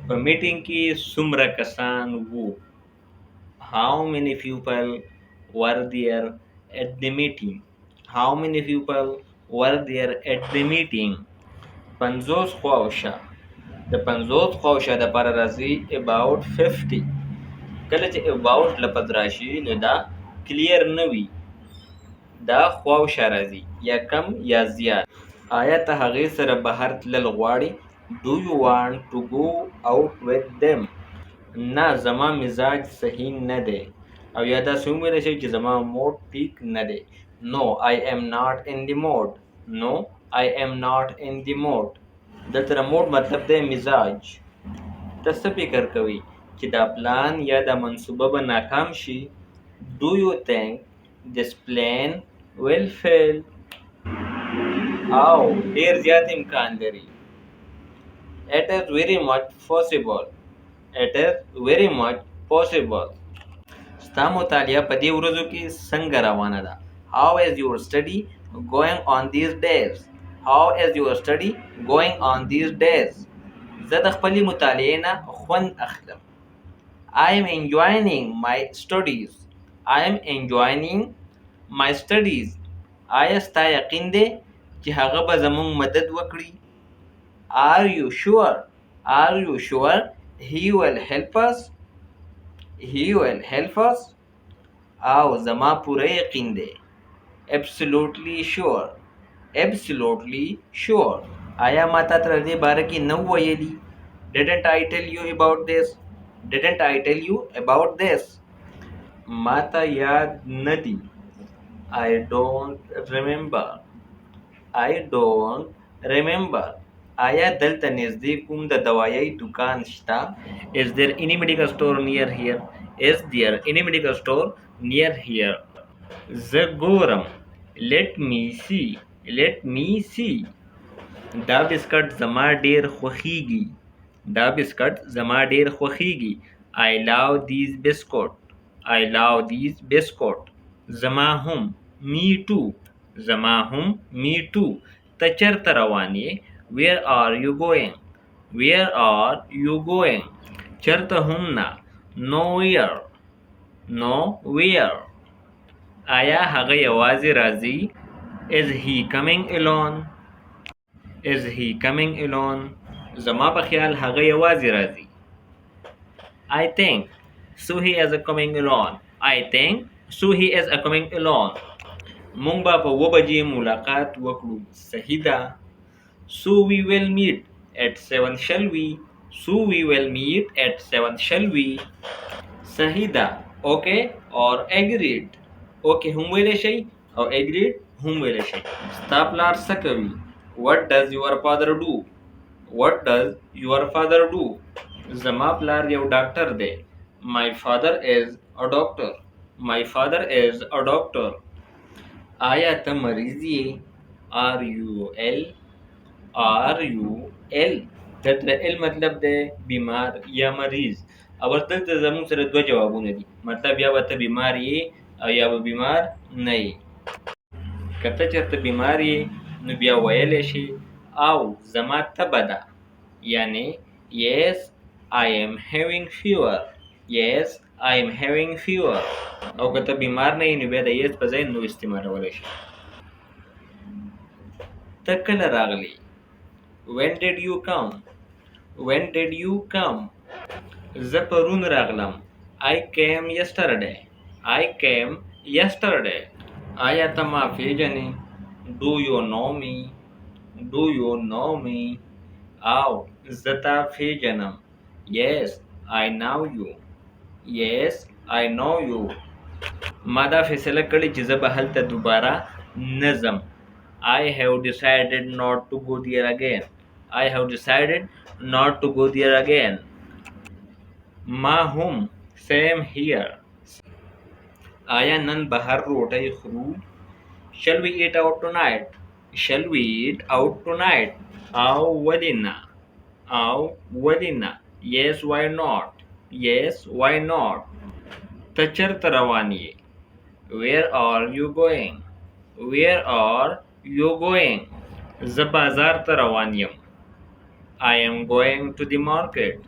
په میټینګ کې څومره کسان وو. How many people were there at the meeting? How many people were there at the meeting? 50 خواوشه. د 50 خواوشه د پر راځي about 50. کله چې about لفظ راشي نو دا کلیر نه وي، دا خواوشه راځي یا کم یا زیات. آیا ته هغې سره بهر تلل غواړې؟ Do you want to go out with them؟ نه زما مزاج صحیح نه دی، او یا داسې هم ویلی شئ چې زما موډ ټیک نه دی. No, I am not in the mood. No, I am not in the mood. دلته د موډ مطلب دی مزاج. ته څه فکر کوي چې دا پلان یا دا منصوبه به ناکام شي؟ Do you think this plan will fail؟ او ډیر زیات امکان لري. It is very much possible. It is very much possible. ستا مطالعه په دې ورځو کې څنګه روانه ده؟ How is your study going on these days? How is your study going on these days? زه د خپلې مطالعې نه خوند اخلم. I am enjoying my studies. I am enjoying my studies. آیا ستا یقین دی چې هغه به زموږ مدد وکړي؟ Are you sure? Are you sure he will help us? He will help us. او زما پوره یقین دی. Absolutely sure. Absolutely sure. آیا ما تا تر دې باره کې نه ویلي؟ Didn't I tell you about this? Didn't I tell you about this? ما ته یاد نه دي. I don't remember. I don't remember. آیا دلته نږدې کوم د دوایي دکان شته؟ Is there any medical store near here? Is there any medical store near here? زه ګورم. Let me see. Let me see. دا بسکټ زما ډیر خوښیږي. دا بسکټ زما ډیر خوښیږي. I love these biscuit. I love these biscuit. زما هم. Me too. زما هم. Me too. ته چېرته روان یې؟ Where are you going? Where are you going? چېرته هم نه. Nowhere. Nowhere. آیا هغه یوازې راځي؟ Is he coming alone? Is he coming alone? زما په خیال هغه یوازې راځي. I think so he is coming alone. I think so he is coming alone. مونږ به په 2 بجې ملاقات وکړو. صحیح ده. So we will meet at 7 shall we? So we will meet at 7 shall we? صحیح ده. Okay or agreed. Okay هم ویلی شئ او agreed هم ویلی شئ. ستا پلار څه کوي؟ What does your father do? What does your father do? زما پلار یو ډاکټر دی. My father is a doctor. My father is a doctor. آیا ته مریض یې؟ Are you ill? Are you ill? دلته ill مطلب دی بیمار یا مریض. او دلته زموږ سره 2 جوابونه دي. مطلب یا به ته بیمار یې او یا به بیمار نه یې. که ته چېرته بیمار یې نو بیا ویلی شي او زما تبه ده. یعنی yes I am having fever. Yes I am having fever. او که ته بیمار نه یې نو بیا د yes په ځای نو استعمالولی شي. ته کله راغلی؟ When did you come? When did you come? زه پرون راغلم. I came yesterday. I came yesterday. آیا ته ما پیژنې؟ Do you know me? Do you know me? او زه تا پیژنم. Yes I know you. Yes I know you. ما دا فیصله کړې چې زه به هلته دوباره نه ځم. I have decided not to go there again. I have decided not to go there again. ما هم. Same here. آیا نن بهر روټۍ خورو؟ Shall we eat out tonight? Shall we eat out tonight? او ولې نه؟ او ولې نه؟ Yes why not? Yes why not? ته چېرته روان یې؟ Where are you going? Where are you going? زه بازار ته روان یم. I am going to the market.